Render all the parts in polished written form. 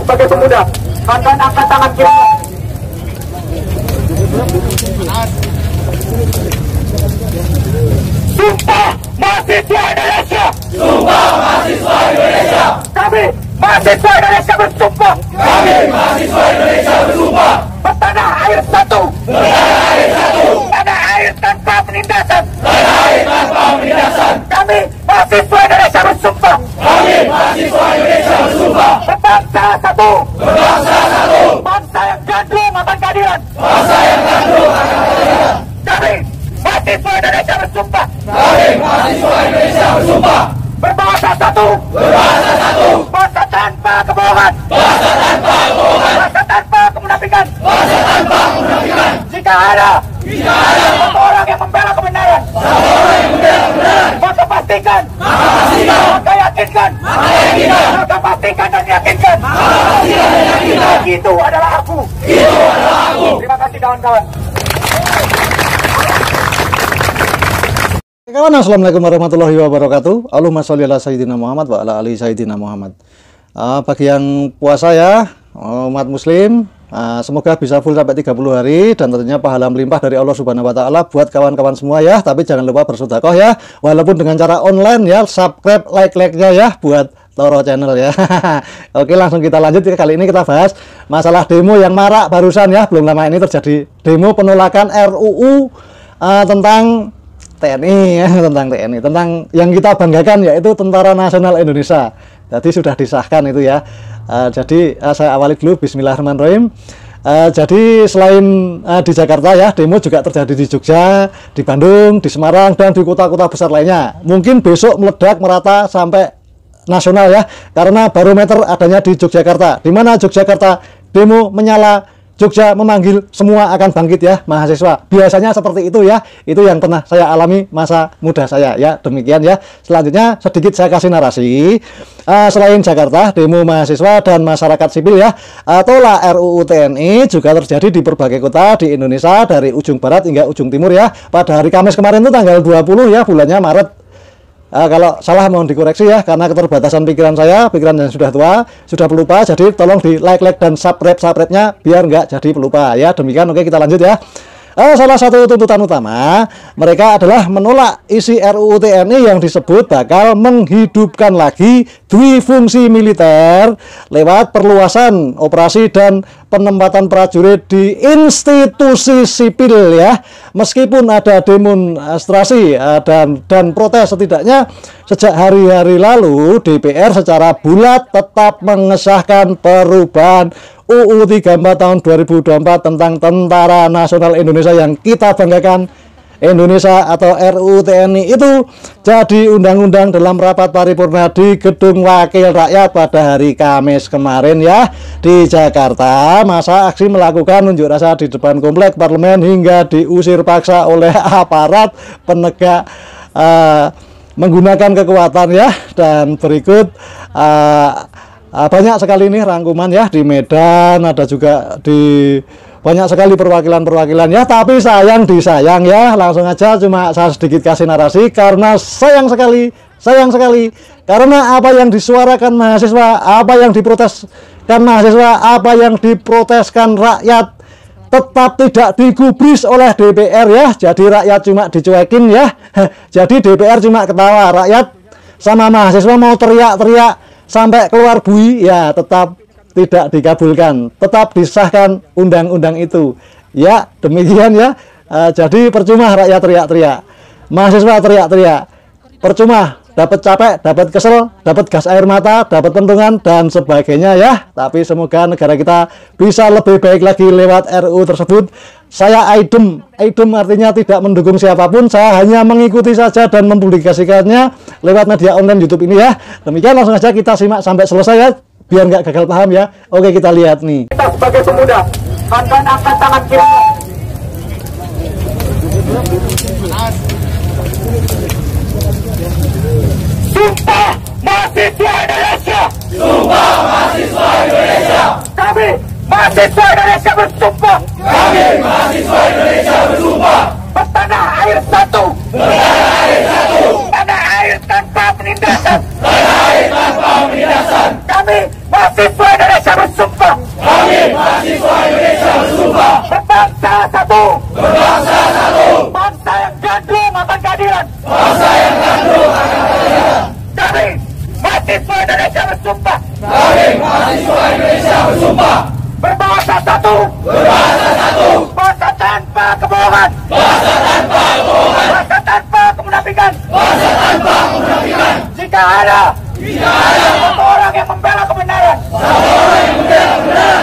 sebagai pemuda akan angkat tangan kiri. Sumpah mahasiswa Indonesia. Sumpah mahasiswa Indonesia. Kami mahasiswa Indonesia bersumpah. Kami mahasiswa Indonesia bersumpah. Bertanah air satu. Bertanah air satu. Tanah air tanpa penindasan. Tanah air tanpa penindasan. Kami mahasiswa Indonesia bersumpah. Kami mahasiswa Indonesia bersumpah. Berbangsa satu. Berbangsa satu. Bangsa yang gandrung akan keadilan. Bangsa yang gandrung akan keadilan. Kami mahasiswa Indonesia bersumpah. Kami mahasiswa Indonesia bersumpah. Berbangsa satu. Berbangsa satu. Bangsa tanpa kebohongan. Bangsa tanpa kebohongan. Bangsa tanpa kemunafikan. Bangsa tanpa kemunafikan. Jika ada orang yang membela kebenaran, maka pastikan, maka yakinkan, maka pastikan dan yakinkan, itu adalah aku. Terima kasih kawan-kawan. Kawan, assalamualaikum warahmatullahi wabarakatuh. Allahumma sholli ala sayyidina Muhammad wa ala ali sayyidina Muhammad. Bagi yang puasa ya, umat muslim, semoga bisa full sampai 30 hari dan tentunya pahala melimpah dari Allah Subhanahu wa taala buat kawan-kawan semua ya. Tapi jangan lupa bersedekah ya, walaupun dengan cara online ya, subscribe, like-nya ya buat Toro Channel ya. Oke, langsung kita lanjut. Kali ini kita bahas masalah demo yang marak barusan ya. Belum lama ini terjadi demo penolakan RUU tentang TNI ya, tentang yang kita banggakan yaitu Tentara Nasional Indonesia. Jadi sudah disahkan itu ya. Jadi saya awali dulu, bismillahirrahmanirrahim. Jadi selain di Jakarta ya, demo juga terjadi di Jogja, di Bandung, di Semarang, dan di kota-kota besar lainnya. Mungkin besok meledak merata sampai nasional ya, karena barometer adanya di Yogyakarta, di mana Yogyakarta demo menyala, Jogja memanggil, semua akan bangkit ya mahasiswa. Biasanya seperti itu ya, itu yang pernah saya alami masa muda saya ya. Demikian ya. Selanjutnya sedikit saya kasih narasi. Selain Jakarta, demo mahasiswa dan masyarakat sipil ya, tolak RUU TNI juga terjadi di berbagai kota di Indonesia dari ujung barat hingga ujung timur ya. Pada hari Kamis kemarin itu tanggal 20 ya, bulannya Maret. Kalau salah mohon dikoreksi ya, karena keterbatasan pikiran saya, pikiran yang sudah tua, sudah pelupa, jadi tolong di like dan subscribe-nya biar nggak jadi pelupa ya. Demikian, oke kita lanjut ya. Salah satu tuntutan utama mereka adalah menolak isi RUU TNI yang disebut bakal menghidupkan lagi dwi fungsi militer lewat perluasan operasi dan penempatan prajurit di institusi sipil ya. Meskipun ada demonstrasi dan protes, setidaknya sejak hari-hari lalu DPR secara bulat tetap mengesahkan perubahan UU 34 tahun 2024 tentang Tentara Nasional Indonesia yang kita banggakan. Indonesia atau RUU TNI itu jadi undang-undang dalam rapat paripurna di Gedung Wakil Rakyat pada hari Kamis kemarin ya, di Jakarta. Masa aksi melakukan unjuk rasa di depan komplek parlemen hingga diusir paksa oleh aparat penegak menggunakan kekuatan ya. Dan berikut banyak sekali nih rangkuman ya, di Medan ada juga, di banyak sekali perwakilan ya. Tapi sayang disayang ya, langsung aja cuma saya sedikit kasih narasi karena sayang sekali karena apa yang disuarakan mahasiswa, apa yang diproteskan mahasiswa, apa yang diproteskan rakyat tetap tidak digubris oleh DPR ya. Jadi rakyat cuma dicuekin ya. Jadi DPR cuma ketawa, rakyat sama mahasiswa mau teriak-teriak sampai keluar bui ya, tetap tidak dikabulkan, tetap disahkan undang-undang itu ya. Demikian ya. Jadi percuma rakyat teriak-teriak, mahasiswa teriak-teriak, percuma, dapat capek, dapat kesel, dapat gas air mata, dapat pentungan dan sebagainya ya. Tapi semoga negara kita bisa lebih baik lagi lewat RUU tersebut. Saya idem artinya tidak mendukung siapapun, saya hanya mengikuti saja dan mempublikasikannya lewat media online YouTube ini ya. Demikian, langsung saja kita simak sampai selesai ya, biar nggak gagal paham ya. Oke, kita lihat nih. Kita sebagai pemuda akan angkat tangan kiri. Sumpah mahasiswa Indonesia. Sumpah mahasiswa Indonesia. Kami mahasiswa Indonesia bersumpah. Kami mahasiswa Indonesia bersumpah. Bertanah air satu. Bertanah air satu. Tanah air tanpa penindasan. Tanah air tanpa penindasan. Kami mahasiswa Indonesia bersumpah. Mahasiswa Indonesia bersumpah. Berbahasa satu. Bahasa tanpa kebohongan. Bahasa tanpa kemunafikan. Jika ada satu orang yang membela kebenaran,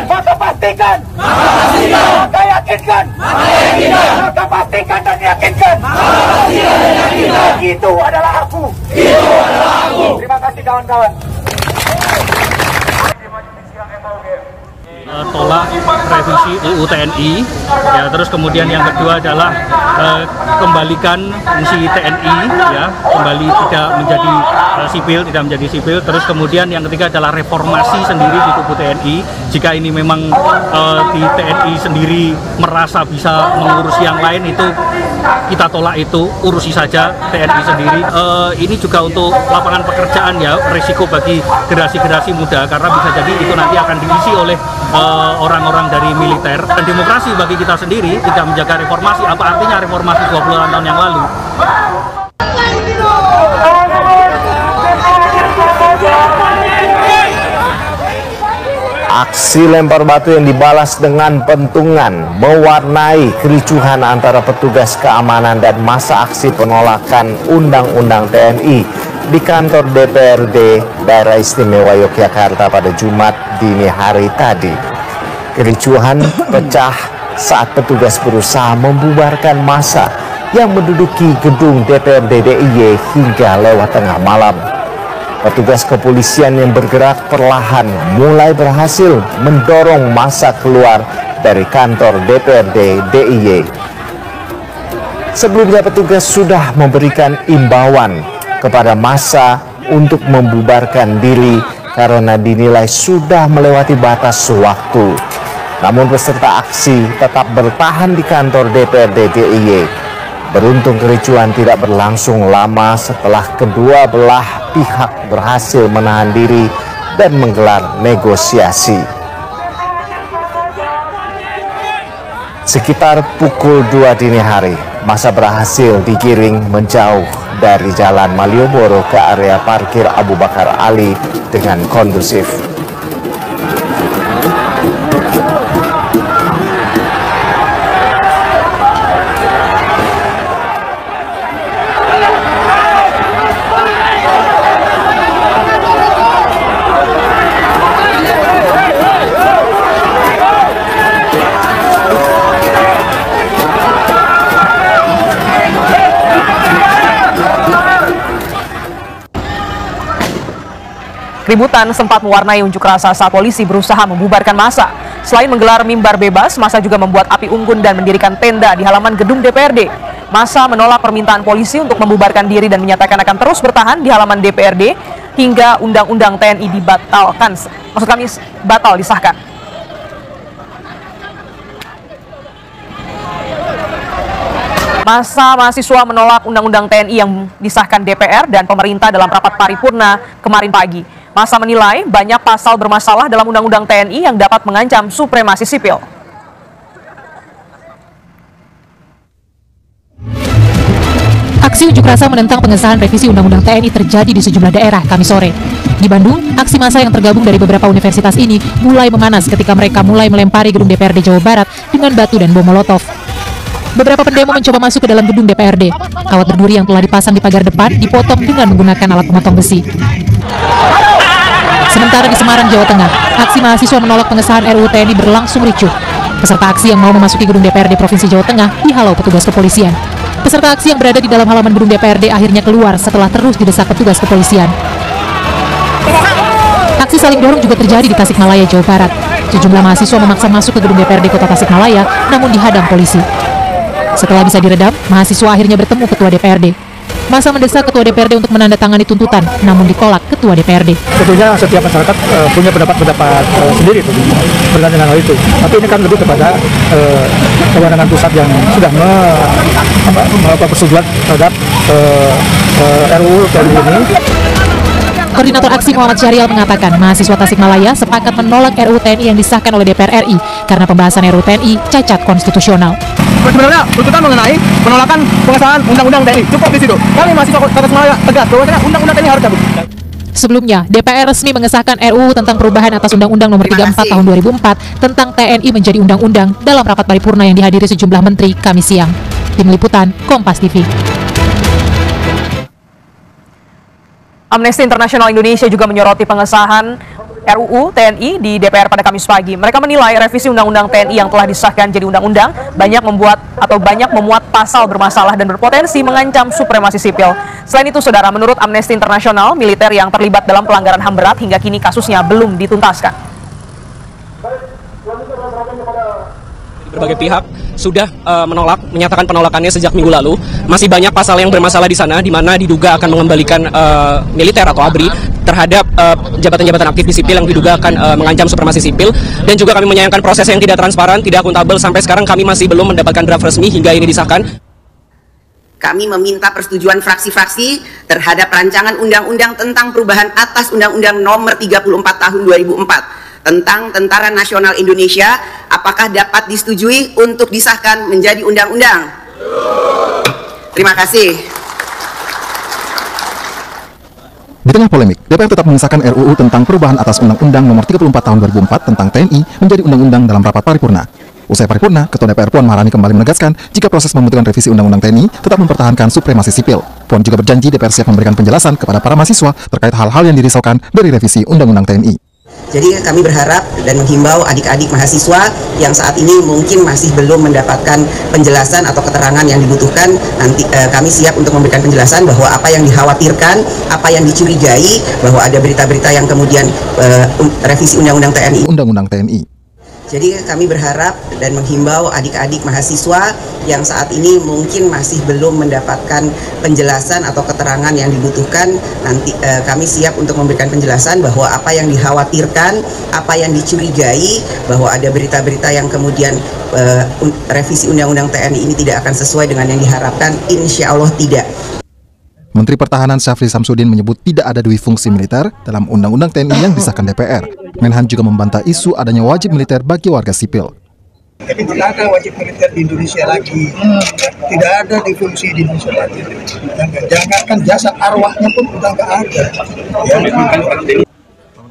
maka pastikan, maka yakinkan, maka pastikan dan yakinkan, itu adalah aku. Terima kasih kawan-kawan. Tolak revisi UU TNI, ya, terus kemudian yang kedua adalah kembalikan fungsi TNI, ya, kembali tidak menjadi sipil, terus kemudian yang ketiga adalah reformasi sendiri di tubuh TNI. Jika ini memang di TNI sendiri merasa bisa mengurus yang lain, itu kita tolak, itu urusi saja TNI sendiri. Ini juga untuk lapangan pekerjaan, ya, risiko bagi generasi muda, karena bisa jadi itu nanti akan diisi oleh orang-orang dari militer. Dan demokrasi bagi kita sendiri tidak menjaga reformasi. Apa artinya reformasi 20 tahun yang lalu? Aksi lempar batu yang dibalas dengan pentungan mewarnai kericuhan antara petugas keamanan dan massa aksi penolakan Undang-Undang TNI di kantor DPRD Daerah Istimewa Yogyakarta pada Jumat dini hari tadi. Kericuhan pecah saat petugas berusaha membubarkan massa yang menduduki gedung DPRD DIY hingga lewat tengah malam. Petugas kepolisian yang bergerak perlahan mulai berhasil mendorong massa keluar dari kantor DPRD DIY. Sebelumnya petugas sudah memberikan imbauan kepada massa untuk membubarkan diri karena dinilai sudah melewati batas waktu. Namun peserta aksi tetap bertahan di kantor DPRD DIY. Beruntung kericuhan tidak berlangsung lama setelah kedua belah pihak berhasil menahan diri dan menggelar negosiasi. Sekitar pukul 2 dini hari, massa berhasil digiring menjauh dari Jalan Malioboro ke area parkir Abu Bakar Ali dengan kondusif. Keributan sempat mewarnai unjuk rasa saat polisi berusaha membubarkan massa. Selain menggelar mimbar bebas, massa juga membuat api unggun dan mendirikan tenda di halaman gedung DPRD. Massa menolak permintaan polisi untuk membubarkan diri dan menyatakan akan terus bertahan di halaman DPRD hingga Undang-Undang TNI dibatalkan. Maksud kami batal disahkan. Massa mahasiswa menolak Undang-Undang TNI yang disahkan DPR dan pemerintah dalam rapat paripurna kemarin pagi. Massa menilai banyak pasal bermasalah dalam Undang-Undang TNI yang dapat mengancam supremasi sipil. Aksi unjuk rasa menentang pengesahan revisi Undang-Undang TNI terjadi di sejumlah daerah Kamis sore. Di Bandung, aksi massa yang tergabung dari beberapa universitas ini mulai memanas ketika mereka mulai melempari gedung DPRD Jawa Barat dengan batu dan bom molotov. Beberapa pendemo mencoba masuk ke dalam gedung DPRD. Kawat berduri yang telah dipasang di pagar depan dipotong dengan menggunakan alat pemotong besi. Sementara di Semarang, Jawa Tengah, aksi mahasiswa menolak pengesahan RUU TNI berlangsung ricuh. Peserta aksi yang mau memasuki gedung DPRD Provinsi Jawa Tengah dihalau petugas kepolisian. Peserta aksi yang berada di dalam halaman gedung DPRD akhirnya keluar setelah terus didesak petugas kepolisian. Aksi saling dorong juga terjadi di Tasikmalaya, Jawa Barat. Sejumlah mahasiswa memaksa masuk ke gedung DPRD Kota Tasikmalaya, namun dihadang polisi. Setelah bisa diredam, mahasiswa akhirnya bertemu Ketua DPRD. Massa mendesak Ketua DPRD untuk menandatangani tuntutan, namun ditolak Ketua DPRD. Tentunya setiap masyarakat punya pendapat sendiri berkaitan dengan hal itu. Tapi ini kan lebih kepada kewenangan pusat yang sudah persetujuan terhadap RUU TNI ini. Koordinator aksi Muhammad Syahrial mengatakan mahasiswa Tasikmalaya sepakat menolak RUU TNI yang disahkan oleh DPR RI karena pembahasan RUU TNI cacat konstitusional. Sebenarnya tuntutan mengenai penolakan pengesahan Undang-Undang TNI cukup di situ. Kami mahasiswa Tasikmalaya tegas bahwa Undang-Undang TNI harus cabut. Sebelumnya, DPR resmi mengesahkan RUU tentang perubahan atas Undang-Undang Nomor 34 Tahun 2004 tentang TNI menjadi undang-undang dalam rapat paripurna yang dihadiri sejumlah menteri Kamis siang. Tim Liputan, Kompas TV. Amnesty International Indonesia juga menyoroti pengesahan RUU TNI di DPR pada Kamis pagi. Mereka menilai revisi Undang-Undang TNI yang telah disahkan jadi undang-undang banyak memuat pasal bermasalah dan berpotensi mengancam supremasi sipil. Selain itu, saudara, menurut Amnesty International, militer yang terlibat dalam pelanggaran HAM berat hingga kini kasusnya belum dituntaskan. Berbagai pihak sudah menyatakan penolakannya sejak minggu lalu. Masih banyak pasal yang bermasalah di sana, di mana diduga akan mengembalikan militer atau ABRI terhadap jabatan-jabatan aktif di sipil yang diduga akan mengancam supremasi sipil. Dan juga kami menyayangkan proses yang tidak transparan, tidak akuntabel. Sampai sekarang kami masih belum mendapatkan draft resmi hingga ini disahkan. Kami meminta persetujuan fraksi-fraksi terhadap rancangan undang-undang tentang perubahan atas Undang-Undang Nomor 34 Tahun 2004 tentang Tentara Nasional Indonesia, apakah dapat disetujui untuk disahkan menjadi undang-undang? Terima kasih. Di tengah polemik, DPR tetap mengesahkan RUU tentang perubahan atas Undang-Undang Nomor 34 Tahun 2004 tentang TNI menjadi undang-undang dalam rapat paripurna. Usai paripurna, Ketua DPR Puan Maharani kembali menegaskan jika proses pembentukan revisi Undang-Undang TNI tetap mempertahankan supremasi sipil. Puan juga berjanji DPR siap memberikan penjelasan kepada para mahasiswa terkait hal-hal yang dirisaukan dari revisi Undang-Undang TNI. Jadi kami berharap dan menghimbau adik-adik mahasiswa yang saat ini mungkin masih belum mendapatkan penjelasan atau keterangan yang dibutuhkan, nanti kami siap untuk memberikan penjelasan bahwa apa yang dikhawatirkan, apa yang dicurigai, bahwa ada berita-berita yang kemudian revisi Undang-Undang TNI. Jadi kami berharap dan menghimbau adik-adik mahasiswa yang saat ini mungkin masih belum mendapatkan penjelasan atau keterangan yang dibutuhkan, nanti kami siap untuk memberikan penjelasan bahwa apa yang dikhawatirkan, apa yang dicurigai, bahwa ada berita-berita yang kemudian revisi Undang-Undang TNI ini tidak akan sesuai dengan yang diharapkan, insya Allah tidak. Menteri Pertahanan Syafri Samsudin menyebut tidak ada dui fungsi militer dalam Undang-Undang TNI yang disahkan DPR. Menhan juga membantah isu adanya wajib militer bagi warga sipil. Tapi tidak ada wajib militer di Indonesia lagi, tidak ada di fungsi di Indonesia lagi. Jangankan jasad, arwahnya pun udah nggak ada.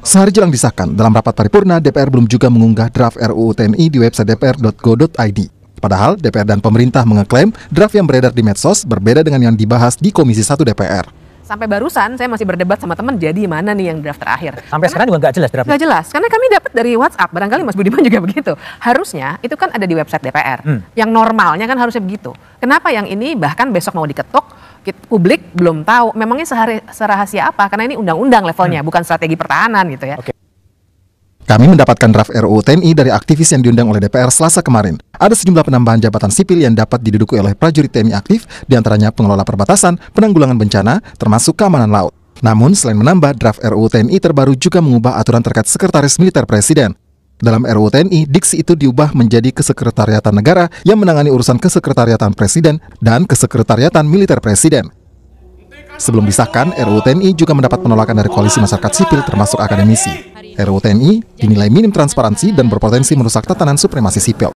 Sehari jelang disahkan, dalam rapat paripurna, DPR belum juga mengunggah draft RUU TNI di website dpr.go.id. Padahal DPR dan pemerintah mengeklaim draft yang beredar di medsos berbeda dengan yang dibahas di Komisi 1 DPR. Sampai barusan saya masih berdebat sama teman, jadi mana nih yang draft terakhir. Sampai sekarang juga nggak jelas draftnya. Nggak jelas, karena kami dapat dari WhatsApp, barangkali Mas Budiman juga begitu. Harusnya itu kan ada di website DPR, yang normalnya kan harusnya begitu. Kenapa yang ini bahkan besok mau diketok, publik belum tahu, memangnya serahasia apa, karena ini undang-undang levelnya, bukan strategi pertahanan gitu ya. Oke. Kami mendapatkan draft RUU TNI dari aktivis yang diundang oleh DPR Selasa kemarin. Ada sejumlah penambahan jabatan sipil yang dapat diduduki oleh prajurit TNI aktif, diantaranya pengelola perbatasan, penanggulangan bencana, termasuk keamanan laut. Namun, selain menambah, draft RUU TNI terbaru juga mengubah aturan terkait Sekretaris Militer Presiden. Dalam RUU TNI, diksi itu diubah menjadi Kesekretariatan Negara yang menangani urusan Kesekretariatan Presiden dan Kesekretariatan Militer Presiden. Sebelum disahkan, RUU TNI juga mendapat penolakan dari koalisi masyarakat sipil termasuk akademisi. RUU TNI dinilai minim transparansi dan berpotensi merusak tatanan supremasi sipil.